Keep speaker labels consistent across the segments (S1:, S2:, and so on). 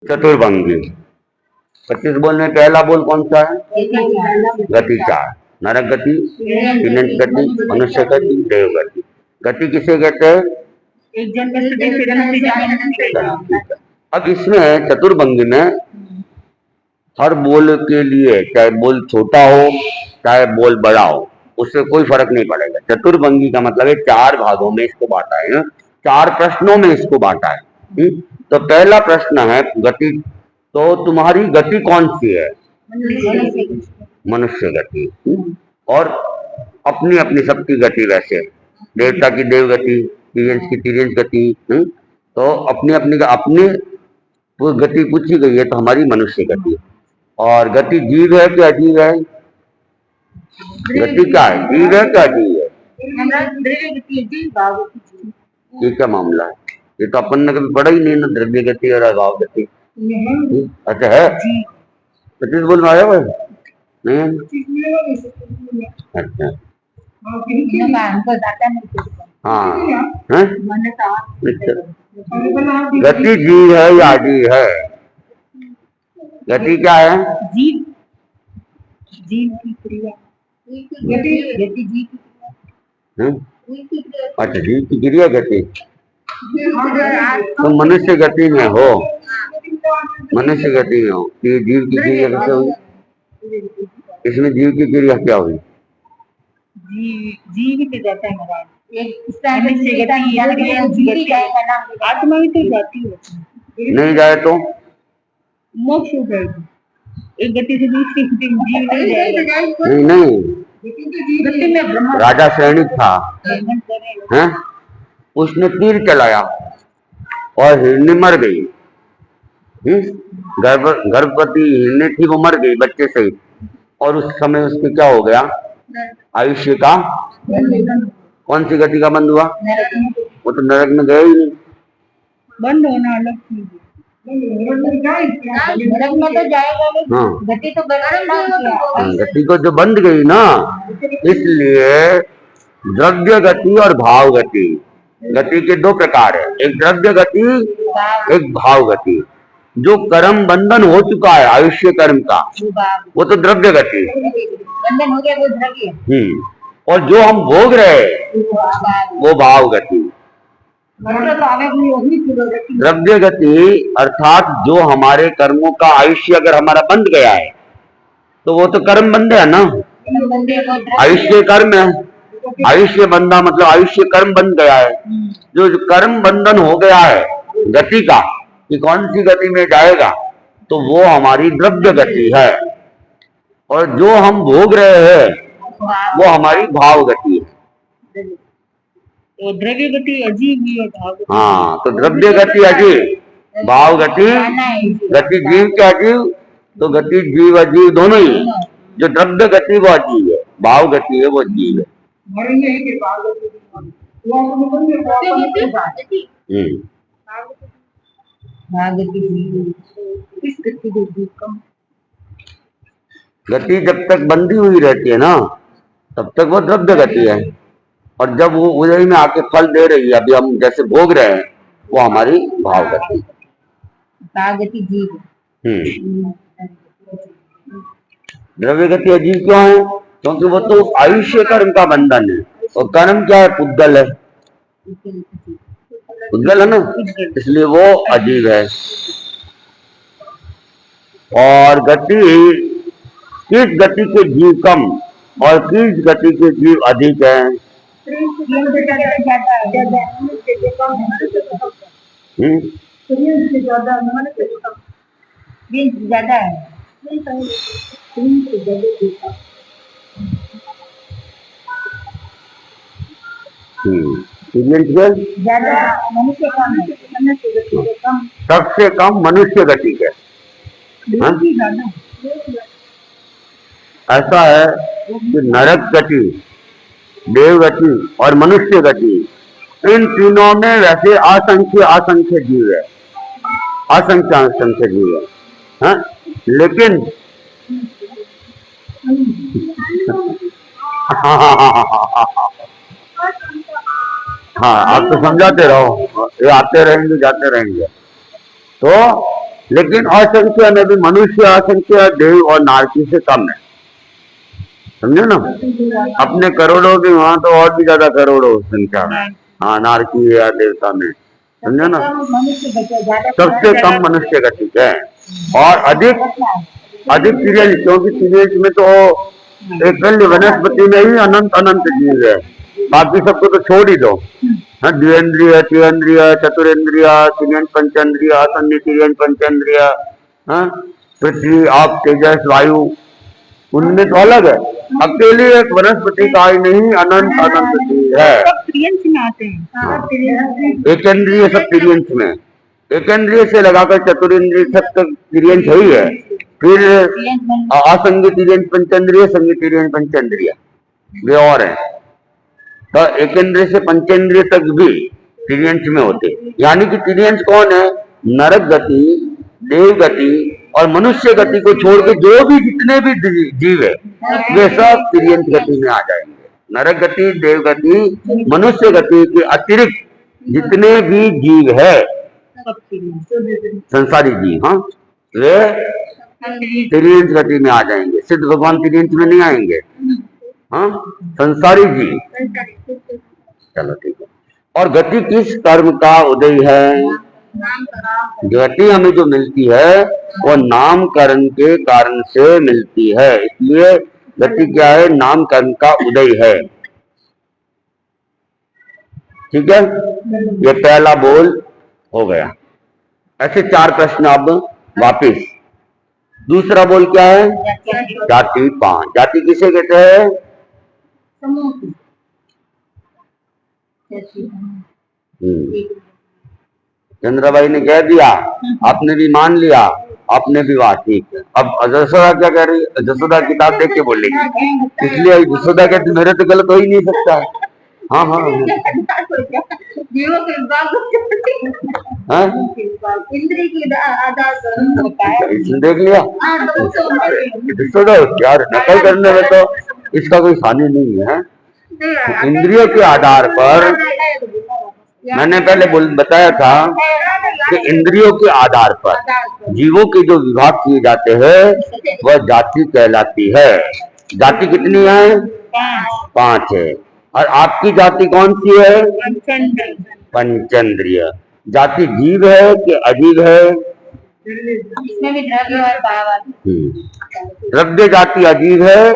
S1: चतुर्भंगी। 25 बोल में पहला बोल कौन सा है? गति 4। नरक गति, तिर्यंत गति, मनुष्य गति, देव गति। गति किसे कहते हैं?
S2: एक जन में से
S1: ठीक है। अब इसमें चतुर्भंगी में हर बोल के लिए, चाहे बोल छोटा हो चाहे बोल बड़ा हो, उससे कोई फर्क नहीं पड़ेगा। चतुर्भंगी का मतलब है 4 भागों में इसको बांटा है, 4 प्रश्नों में इसको बांटा है। तो पहला प्रश्न है गति। तो तुम्हारी गति कौन सी है? मनुष्य गति। और अपनी अपनी सबकी गति, वैसे देवता की देव गति, तिर्यंत की तिर्यंत गति। तो अपनी अपनी वो गति पूछी गई है, तो हमारी मनुष्य गति। और गति जीव है कि अजीव है? गति क्या है? जीव है क्या अजीव है? ये क्या मामला है? ये तो अपन ने कभी पढ़ा ही नहीं ना, द्रव्य गति और अभाव गति। अच्छा है, 25 बोल में आया हुआ नहीं? अच्छा हाँ, गति जीव है या अजीव है? गति क्या है?
S2: जीव, जीव की क्रिया। गति जीव की क्रिया।
S1: अच्छा, जीव की क्रिया गति। तुम मनुष्य गति में हो, मनुष्य गति में हो, ये जीव की क्रिया कैसे हुई? इसमें जीव की क्रिया क्या हुई?
S2: जीवित जाता है महाराज। आत्मा भी तो जाती है।
S1: नहीं जाए तो
S2: मोक्ष हो जाएगी। एक गति से दूसरी गति जीव नहीं जाएगा।
S1: नहीं, राजा सैनिक था, हैं? उसने तीर चलाया और हिरनी मर गई। गर्भवती हिरनी थी, वो मर गई बच्चे सहित। और उस समय उसके क्या हो गया? आयुष्य का कौन सी गति का बंद हुआ? वो तो नरक में गया ही नहीं।
S2: बंद होना अलग चीज है। नरक में तो जाएगा नहीं।
S1: हाँ,
S2: गति तो
S1: गति को जो बंद गई ना, इसलिए द्रव्य गति और भाव गति, गति के 2 प्रकार है, एक द्रव्य गति, एक भाव गति। जो कर्म बंधन हो चुका है आयुष्य कर्म का, वो तो द्रव्य गति,
S2: बंधन हो गया वो द्रव्य।
S1: और जो हम भोग रहे वो भाव गति। द्रव्य गति अर्थात जो हमारे कर्मों का आयुष्य अगर हमारा बंध गया है तो वो तो कर्म बंध है ना, आयुष्य कर्म है। आयुष्य बंधा मतलब आयुष्य कर्म बन गया है। जो कर्म बंधन हो गया है गति का, कि कौन सी गति में जाएगा, तो वो हमारी द्रव्य गति है। और जो हम भोग रहे हैं वो हमारी भाव गति है।
S2: तो द्रव्य गति अजीब ही है, भाव गति।
S1: हाँ, तो द्रव्य गति अजीब, भाव गति, गति जीव के अजीब। तो गति जीव अजीव दोनों ही। जो द्रव्य गति वो अजीब है, भाव गति है वो जीव है। गति जब तक बंधी हुई रहती है ना, तब तक वो द्रव्य गति है। और जब वो उदय में आके फल दे रही है, अभी हम जैसे भोग रहे हैं, वो हमारी भाव गति। द्रव्य गति अजीब क्यों है? क्योंकि वो तो आयुष्य कर्म का बंधन है, और कर्म क्या है? पुद्गल है, पुद्गल है ना, इसलिए वो अजीब है। और गति, किस गति के जीव कम और किस गति के जीव अधिक है? सबसे कम मनुष्य गति के। ऐसा है कि नरक गति, देव गति और मनुष्य गति, इन तीनों में वैसे असंख्य जीव है, असंख्य जीव है, हाँ? लेकिन हाँ, आप तो समझाते रहो, ये आते रहेंगे जाते रहेंगे। तो लेकिन असंख्य में भी मनुष्य असंख्य देव और नारकी से कम है, समझो ना। अपने करोड़ों भी वहां तो और भी ज्यादा करोड़ों संख्या में, हाँ, नारकी या देवता में, समझो ना। सबसे कम मनुष्य गति है और अधिक अधिक तिर्यंश, क्योंकि तिर्यंश में तो एकल्य वनस्पति में ही अनंत अनंत जीव है, बाकी सबको तो छोड़ ही दो। हाँ, द्विन्द्रिय, त्रिन्द्रिय, चतुरेन्द्रिय, तिर्यंश पंचेन्द्रिय, असन्य तिर्यंश पंचेन्द्रिय, हाँ, पृथ्वी, आप, तेजस, वायु, उनमें तो अलग है। अकेले एक वनस्पति का ही नहीं, अनंत अनंत जीव है। एकेंद्रिय सब तिर्यंश में, एकेंद्रिय से लगाकर चतुरेंद्रिय तक तिर्यंश ही है। फिर असंग तिर्यंश पंचेन्द्रिय, संग तिर्यंश पंचेन्द्रिय, वे और है। तो एकेंद्रिय से पंचेंद्रिय तक भी तिर्यंश में होते, यानी कि तिर्यंश कौन है? नरक गति, देव गति और मनुष्य गति को छोड़ के जो भी जितने भी जीव है वे सब तिर्यंश गति में आ जाएंगे। नरक गति, देव गति, मनुष्य गति के अतिरिक्त जितने भी जीव है, संसारी जीव, हाँ, वे तिर्यंश गति में आ जाएंगे। सिद्ध भगवान तिर्यंश में नहीं आएंगे, हाँ, संसारी जीव। चलो ठीक है। और गति किस कर्म का उदय है? गति हमें जो मिलती है वो नामकरण के कारण से मिलती है, इसलिए गति क्या है? नामकरण का उदय है। ठीक है, ये पहला बोल हो गया। ऐसे 4 प्रश्न अब वापिस। दूसरा बोल क्या है? जाति 5। जाति किसे कहते हैं? चंद्राबाई ने कह दिया, आपने भी मान लिया, आपने भी बात ठीक है। अब जसोदा क्या कह रही है? जसोदा किताब देख के बोलेगी, इसलिए जसोदा कहती मेरे तो गलत हो ही नहीं सकता। हाँ हाँ हाँ, इसने देख लिया। जसोदा यार नकल करने में तो इसका कोई हानि नहीं है। इंद्रियों के आधार पर मैंने पहले बताया था कि इंद्रियों के आधार पर जीवों के जो विभाग किए जाते हैं वह जाति कहलाती है। जाति कितनी है? 5 है। और आपकी जाति कौन सी है? पंचेंद्रिय। जाति जीव है कि अजीव है?
S2: इसमें भी द्रव्य और भाव।
S1: द्रव्य जाति अजीव है,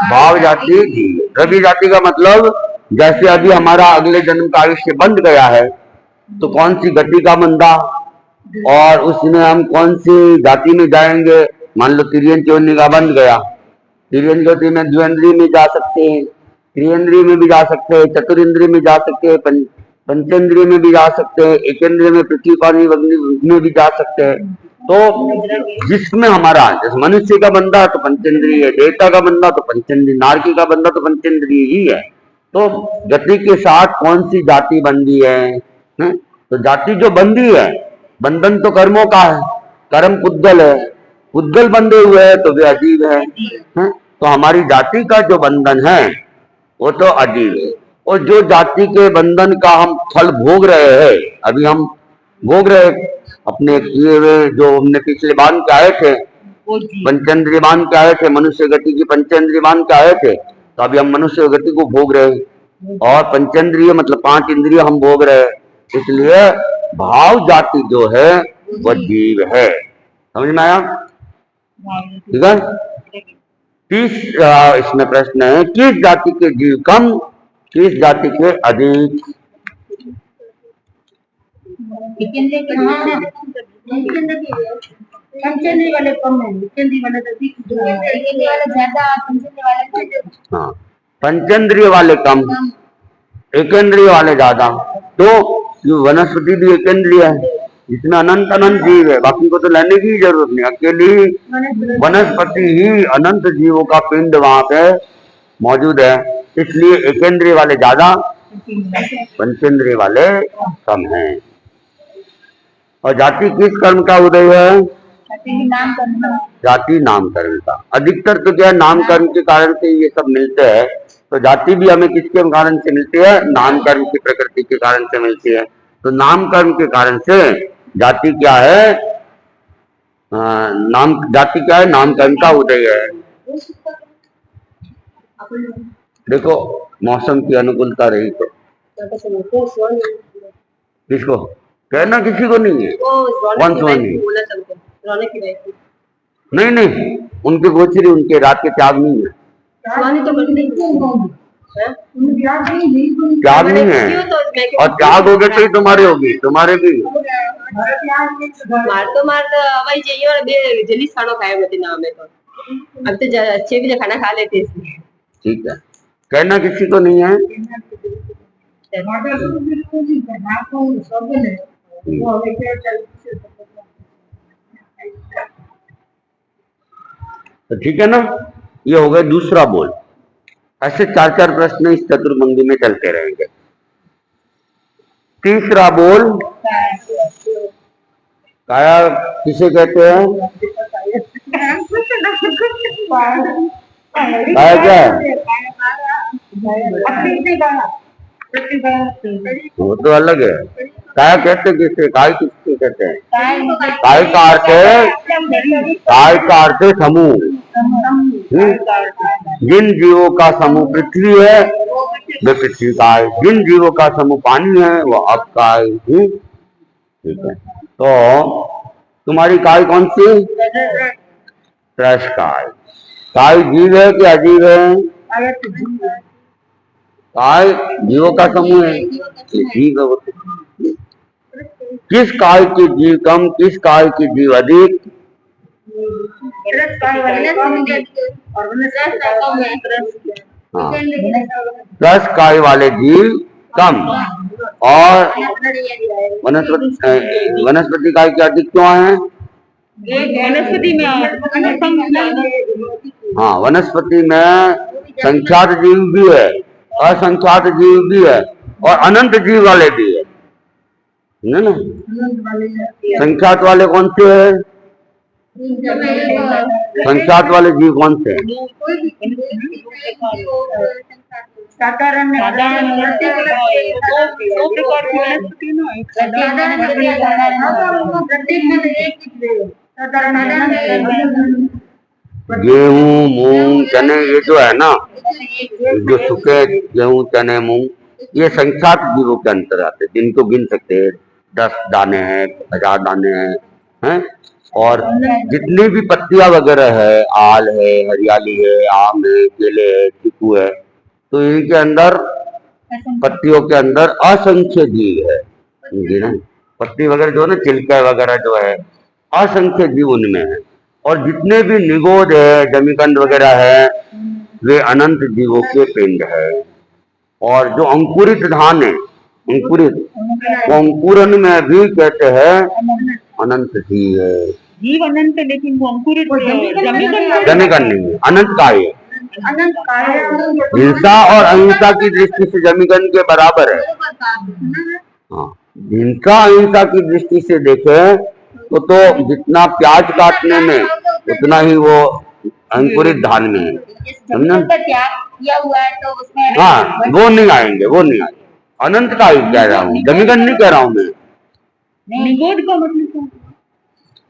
S1: भाव जाति जीव। द्रव्य जाति का मतलब जैसे अभी हमारा अगले जन्म का आयुष्य बंध गया है तो कौन सी गति का बंधा और उसमें हम कौन सी जाति में जाएंगे। मान लो तिर्यंश योनि का बंध गया, तिर्यंश योनि में द्विन्द्रिय में जा सकते हैं, त्रियंद्रिय में भी जा सकते हैं, चतुरेंद्रिय में जा सकते हैं, पंचेंद्रिय में भी जा सकते हैं, एकेंद्रिय में पृथ्वी पानी अग्नि में भी जा सकते हैं। तो जिसमें हमारा जैसे मनुष्य का बंधा तो पंचेंद्रिय, देवता का बंधा तो पंचेंद्रिय, नारकी का बंधा तो पंचेंद्रिय ही है। तो गति के साथ कौन सी जाति बंधी है? तो जाति जो बंधी है, बंधन तो कर्मों का है, कर्म पुद्गल है, पुद्गल बंधे हुए है तो वे अजीब है। तो हमारी जाति का जो बंधन है वो तो अजीब है। और जो जाति के बंधन का हम फल भोग रहे हैं, अभी हम भोग रहे अपने किए हुए, जो हमने पिछले बांध के आए थे, पंचेंद्रिय बांध के आए थे, मनुष्य गति की पंचेंद्रिय बांध के आए थे, तो अभी हम मनुष्य गति को भोग रहे हैं और पंचेंद्रिय मतलब 5 इंद्रिय हम भोग रहे हैं। इसलिए भाव जाति जो है वह जीव है। समझ में आया? ठीक है। 30 इसमें प्रश्न है, किस जाति के जीव कम, किस जाति के अधिक?
S2: पंचेंद्रिय वाले कम है, पंचेंद्रिय वाले तो अधिक, पंचेंद्रिय वाले ज्यादा, पंचेंद्रिय वाले
S1: हाँ, पंचेंद्रिय वाले कम, एकेंद्रिय वाले ज्यादा। तो वनस्पति भी एकेंद्रिय है, इसमें अनंत अनंत जीव है, बाकी को तो लेने की जरूरत नहीं। अकेली वनस्पति ही अनंत जीवों का पिंड वहां पे मौजूद है, इसलिए एकेंद्रिय वाले ज्यादा, पंचेंद्रिय वाले कम हैं। और जाति किस कर्म का उदय है? जाति नामकरण का। अधिकतर तो क्या नामकरण के कारण से ये सब मिलते हैं। तो जाति भी हमें किसके कारण से मिलती है? नामकरण की प्रकृति के कारण से मिलती है। तो नामकरण के कारण से जाति क्या है? नाम जाति क्या है, नाम कर्म का उदय है। देखो मौसम की अनुकूलता रही तो किसको कहना, किसी को नहीं है। कौन सा नहीं? नहीं नहीं, उनके गोचरी, उनके रात के त्याग नहीं है। त्याग नहीं है, और त्याग हो गए तो ही तुम्हारे होगी, तुम्हारे भी।
S2: मार तो हवाई चाहिए और जल्दी खाना खाया मुझे नाम है तो अब तो 6 बजे खाना खा लेते इसलिए।
S1: ठीक है, कहना किसी को नहीं है। तो ठीक है ना, ये हो गया दूसरा बोल। ऐसे चार चार प्रश्न इस चतुर्भंगी में चलते रहेंगे। तीसरा बोल, काया किसे कहते हैं? काया क्या है? वो तो अलग है। काया कहते किसे, काय किसके कहते हैं? काय का अर्थ है, काय का अर्थ है समूह। जिन जीवों का समूह पृथ्वी है वे पृथ्वी का है, जिन जीवों का समूह पानी है वो आपका है। ठीक है, तो तुम्हारी काय कौन सी? त्रस काय। काय जीव है कि अजीव है? काय जीवों का समूह है, जीव है वो। किस काय की जीव कम, किस काय की जीव अधिक? हाँ, 10 काय वाले जीव कम और वनस्पति काय के अधिक क्यों है?
S2: वनस्पति में
S1: हाँ, वनस्पति में संख्यात जीव भी है, असंख्यात जीव भी है और अनंत जीव वाले भी है ना। संख्यात वाले कौन से है? संख्यात वाले जीव कौन से हैं?
S2: साधारण
S1: गेहूं, मूंग, चने, ये जो है ना, जो सूखे गेहूं, चने, मूंग, ये संख्यात जीवों के अंतर आते हैं, जिनको गिन सकते हैं। 10 दाने हैं, 1000 दाने हैं। और जितनी भी पत्तियां वगैरह है, आल है, हरियाली है, आम है, केले है, चीकू है, तो इनके अंदर, पत्तियों के अंदर असंख्य जीव है। ना पत्ती वगैरह जो है ना, छिलका वगैरह जो है, असंख्य जीव उनमें है। और जितने भी निगोद है, जमीकंद वगैरह है, वे अनंत जीवों के पिंड है। और जो अंकुरित धान है, अंकुरित, वो अंकुरन में भी कहते हैं अनंत जीव है।
S2: जीव अनंत, लेकिन वो अंकुरित
S1: जमीकंद नहीं है, अनंत का है। हिंसा और अहिंसा की दृष्टि से जमीकंद के बराबर है। हाँ, हिंसा अहिंसा की दृष्टि से देखे तो जितना प्याज काटने में उतना ही वो अंकुरित धान में है, समझना। हाँ, वो नहीं आएंगे, वो नहीं आएंगे। अनंत का ही कह रहा हूँ, जमीकंद नहीं कह रहा हूँ मैं।
S2: निगोद का मतलब,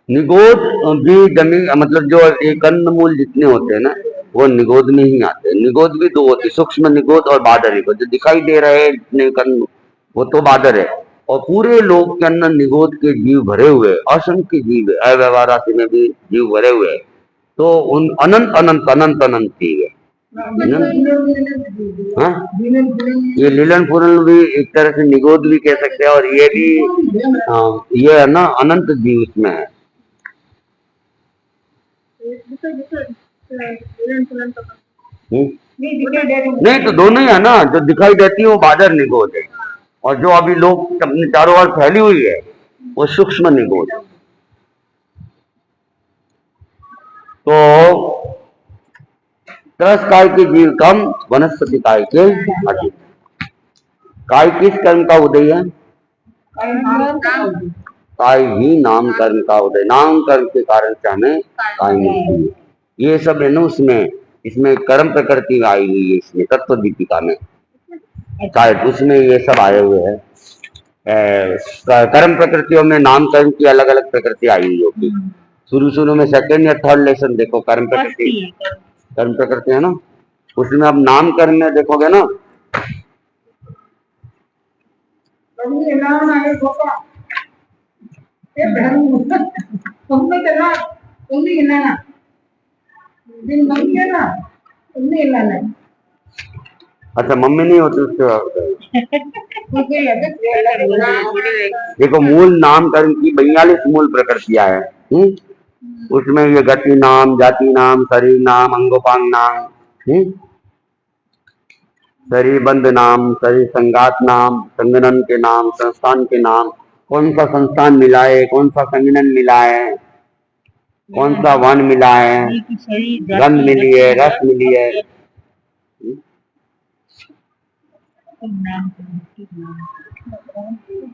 S1: निगोद भी जमीन, मतलब जो एक कंदमूल जितने होते हैं ना, वो निगोद में ही आते हैं। निगोद भी दो होती, सूक्ष्म निगोद और बादर निगोद। जो दिखाई दे रहे हैं जितने कंद, वो तो बादर है। और पूरे लोक के अंदर निगोद के जीव भरे हुए, असंख्य जीव है, अव्यवहार राशि में भी जीव भरे हुए हैं। तो उन अनंत अनंत अनंत अनंत जीव है। हाँ? ये लीलन पूरन भी एक तरह से निगोद भी कह सकते हैं, और ये भी ये है ना, अनंत जीव इसमें है। नहीं तो दोनों ही है ना, जो दिखाई देती है वो बादर निगोद है, और जो अभी लोग अपने चारों ओर फैली हुई है वो सूक्ष्म निगोद है। तो 10 काय के जीव कम, वनस्पति काय के अधिक। काय किस कर्म का उदय है? काय ही नाम कर्म का उदय। नाम कर्म के कारण से हमें काय मिलती है। ये सब है ना उसमें, इसमें कर्म प्रकृति आई हुई है, इसमें तत्व दीपिका में शायद उसमें ये सब आए हुए हैं। कर्म प्रकृतियों में नाम कर्म की अलग अलग प्रकृति आई हुई होगी। शुरू शुरू में सेकंड या थर्ड लेसन देखो, कर्म प्रकृति, कर्म प्रकृति है ना, उसमें अब नाम कर्म में देखोगे ना, अच्छा मम्मी नहीं होती उसके देखो मूल नाम कर्म की 42 मूल प्रकृतियां है। उसमें ये गति नाम, जाति नाम, शरीर नाम, अंगोपांग नाम, शरीर बंध नाम, शरीर संगात नाम, संगनन के नाम, संस्थान के नाम, कौन सा संस्थान मिला है, कौन सा संगनन मिला है, कौन सा वन मिला है, गंध मिली है, रस मिली है,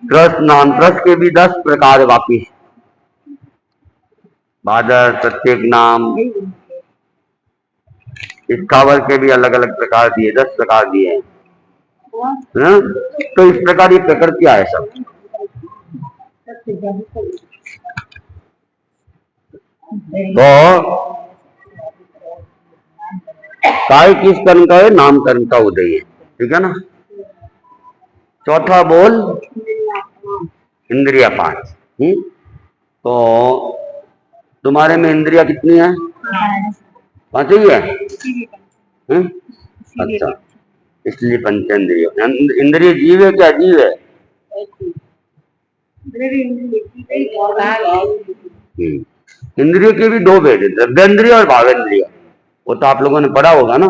S1: त्रस नाम, त्रस के भी 10 प्रकार है बाकी, बादर, प्रत्येक नाम, स्थावर के भी अलग अलग प्रकार दिए, 10 प्रकार दिए हैं। तो इस प्रकार ये प्रकृतियां है सब। तो काय किस कर्म का है, नाम कर्म का उदय है, ठीक है ना। चौथा बोल इंद्रिया 5। तो तुम्हारे में इंद्रिया कितनी है? 5 ही है। अच्छा, इसलिए पंचेंद्रिय। इंद्रिय जीव है क्या, जीव है? इंद्रिय के भी 2 भेद है, द्रव्येंद्रिय और भावेंद्रिय। वो तो आप लोगों ने पढ़ा होगा ना,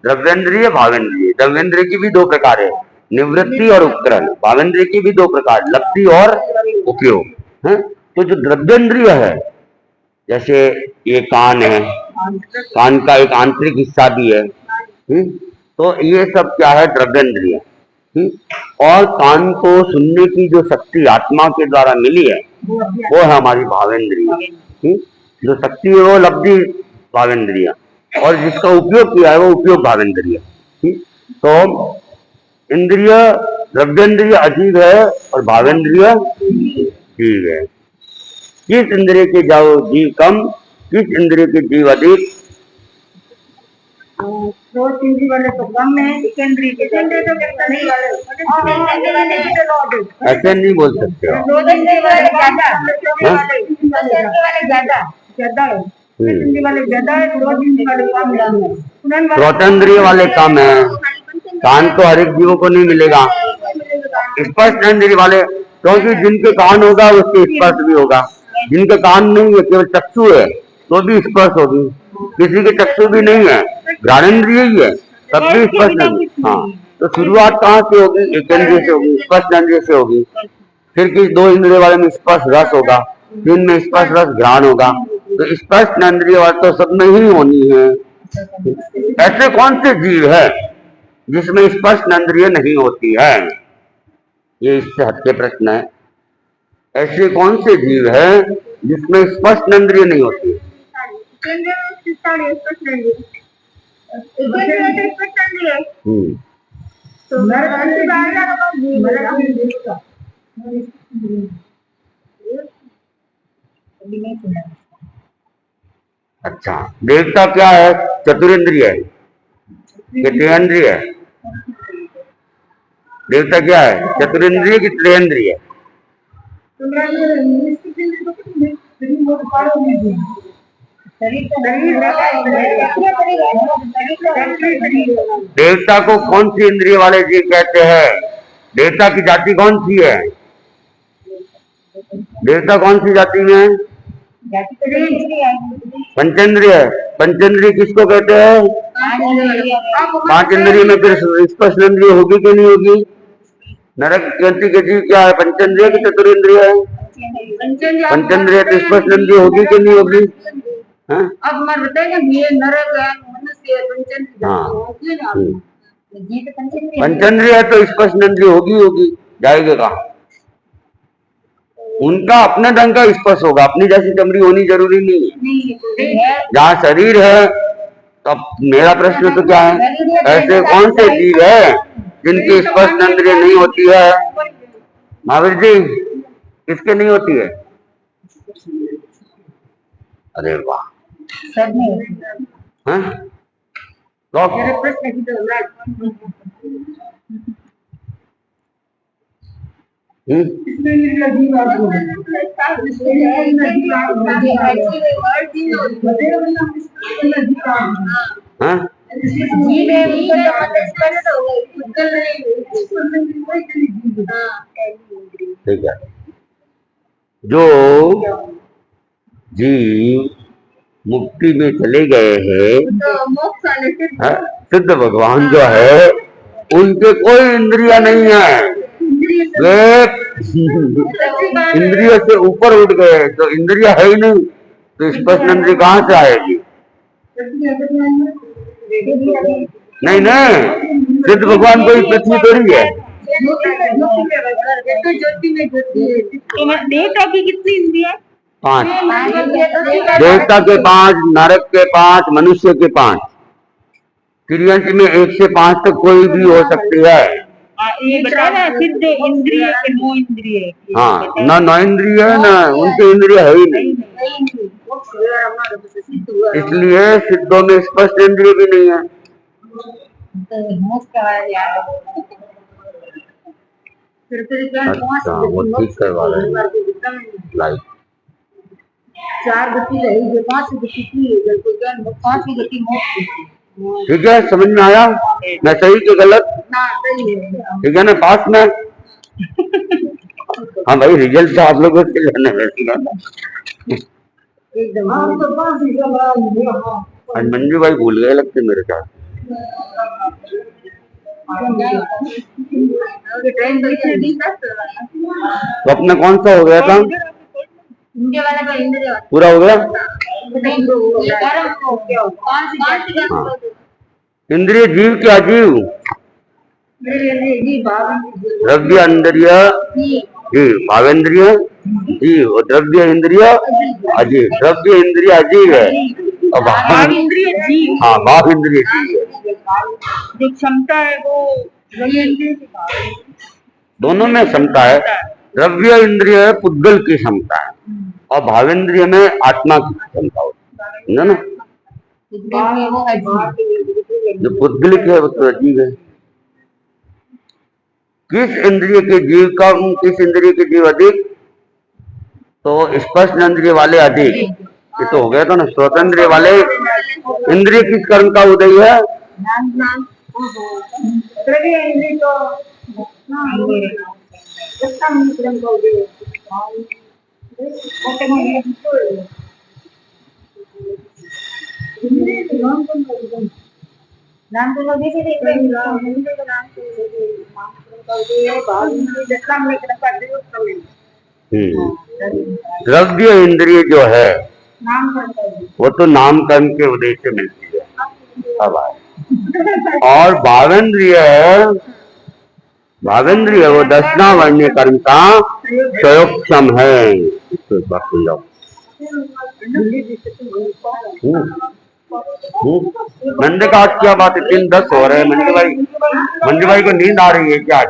S1: द्रव्येंद्रिय भावेंद्रिय। द्रव्येंद्रिय की भी 2 प्रकार है, निवृत्ति और उपकरण। भावेंद्रिय की भी 2 प्रकार, लब्धि और उपयोग है। तो जो द्रव्येंद्रिय है, जैसे ये कान है, कान का एक आंतरिक हिस्सा भी है, तो ये सब क्या है, द्रव्येंद्रिय। और कान को सुनने की जो शक्ति आत्मा के द्वारा मिली है, वो है हमारी भावेंद्रिय। जो शक्ति है वो लब्धि भावेंद्रिय, और जिसका उपयोग किया है वो उपयोग भावेंद्रिय। तो इंद्रिय, द्रव्येंद्रिय अजीव है और भावेंद्रिय जीव है। किस इंद्रिय के जाओ जीव कम, किस इंद्रिय के जीव अधिक?
S3: इंद्रिय वाले तो कम है, इंद्रिय के
S1: ऐसे नहीं बोल सकते हो। श्रोतेंद्रिय वाले कम है, कान तो हर एक जीवों को नहीं मिलेगा। स्पर्श इंद्रिय वाले, क्योंकि जिनके कान होगा उसके स्पर्श भी होगा, जिनके कान नहीं है केवल चक्षु है तो भी स्पर्श होगी, किसी के चक्षु भी नहीं है घ्राणेन्द्रिय ही है तब भी स्पर्श नहीं। हाँ, तो शुरुआत कहाँ से होगी? एक इंद्रिय से होगी, स्पर्श इंद्रिय से होगी। फिर किस 2 इंद्रिय वाले में स्पर्श रस होगा, 3 में स्पर्श रस घ्राण होगा। तो स्पर्श इंद्रिय वाले तो सब में ही होनी है। ऐसे कौन से जीव है जिसमें स्पर्श इंद्रिय नहीं होती है? ये इससे हटके प्रश्न है। ऐसे कौन से जीव है जिसमें स्पर्श इंद्रिय नहीं होती है? अच्छा, देवता क्या है? चतुरेंद्रिय है कि त्रियेंद्रिय है? देवता क्या है, चतुरेंद्रिय की त्रियेंद्रिय? देवता को कौन सी इंद्रिय वाले जीव कहते हैं? देवता की जाति कौन सी है? देवता कौन सी जाति में है? पंचेंद्रिय। पंचेंद्रिय किसको कहते हैं? 5 इंद्रिय में फिर स्पर्श इंद्रिय होगी कि नहीं होगी? नरक गति के जीव क्या है, पंचेंद्रिय की चतुरेंद्रिय है? पंचेंद्रिय तो स्पर्श इंद्रिय होगी कि नहीं होगी?
S3: अब मैं बताएंगे ये नरक है, मनुष्य पंचेंद्रिय।
S1: पंचेंद्रिय है तो स्पर्श इंद्रिय होगी जाएगा कहाँ? उनका अपने ढंग का स्पर्श होगा, अपनी जैसी चमड़ी होनी जरूरी नहीं है। जहाँ शरीर है तो मेरा प्रश्न तो क्या है, ऐसे कौन से जीव है जिनकी स्पर्श इंद्रिय नहीं होती है? महावीर जी, किसके नहीं होती है? अरे वाह।
S3: सर ने
S1: हैं? लॉक।
S3: मेरे प्रश्न की तो लाइक
S1: हैं? ठीक है। जो जीव मुक्ति में चले गए हैं, सिद्ध भगवान जो है उनके कोई इंद्रिया नहीं है, वे इंद्रियों से ऊपर उठ गए, तो इंद्रिया है ही नहीं, तो स्पष्ट इंद्रिय कहाँ से आएगी? नहीं नहीं, सिद्ध भगवान कोई पृथ्वी थोड़ी है।
S3: देवता की कितनी इंद्रिया?
S1: 5। देवता के 5, नरक के 5, मनुष्य के 5। त्रियंश में 1 से 5 तक कोई भी हो सकती है।
S3: ये बताया ना सिद्ध इंद्रिय के 9 इंद्रिय।
S1: हाँ, ना 9 इंद्रिय है ना उनकी इंद्रिय है ही नहीं, इसलिए सिद्धों में स्पष्ट इंद्रिय भी नहीं है। अच्छा, वो ठीक करवा रहे हैं लाइट।
S3: 4 गति रही जो 5 गति की, कोई 5 गति मोक्ष।
S1: ठीक है, समझ में आया? मैं सही के गलत?
S3: ना सही है।
S1: ठीक है ना, पास में? हाँ भाई, रिजल्ट तो आप लोगों से लेने में
S3: एकदम हम तो 5 ही चला।
S1: आज मंजू भाई भूल गए लगते मेरे साथ। तो अपना कौन सा हो गया था? पूरा हो गया? हाँ। इंद्रिय जीव क्या जीव? द्रव्य इंद्रिय जीव, भावेंद्रिय जीव, और द्रव्य इंद्रिय अजीव। द्रव्य इंद्रिय अजीव है और भाव इंद्रिय जीव। हाँ, भाव इंद्रिय जीव है।
S3: जो क्षमता है वो
S1: दोनों में क्षमता है। द्रव्य इंद्रिय पुद्गल की क्षमता है और भावेंद्रिय में आत्मा की क्षमता होती है ना। जो पुद्गलिक है वो तो अजीब है। किस इंद्रिय के जीव का, किस इंद्रिय के जीव अधिक? तो स्पर्श इंद्रिय वाले अधिक। ये तो हो गया था ना। स्वतंत्र वाले इंद्रिय किस कर्म का उदय है? द्रव्य इंद्रिय जो है वो तो नाम कर्म के उदय से मिलती है। अब और भावेंद्रिय है, भावेंद्रिय वो दर्शना वर्ण्य कर्म का प्रयोगक्षम है। तो बात सुन जाओ। मंडे का आज क्या बात है? 3:10 हो रहे हैं। मंडे भाई को नींद आ रही है क्या?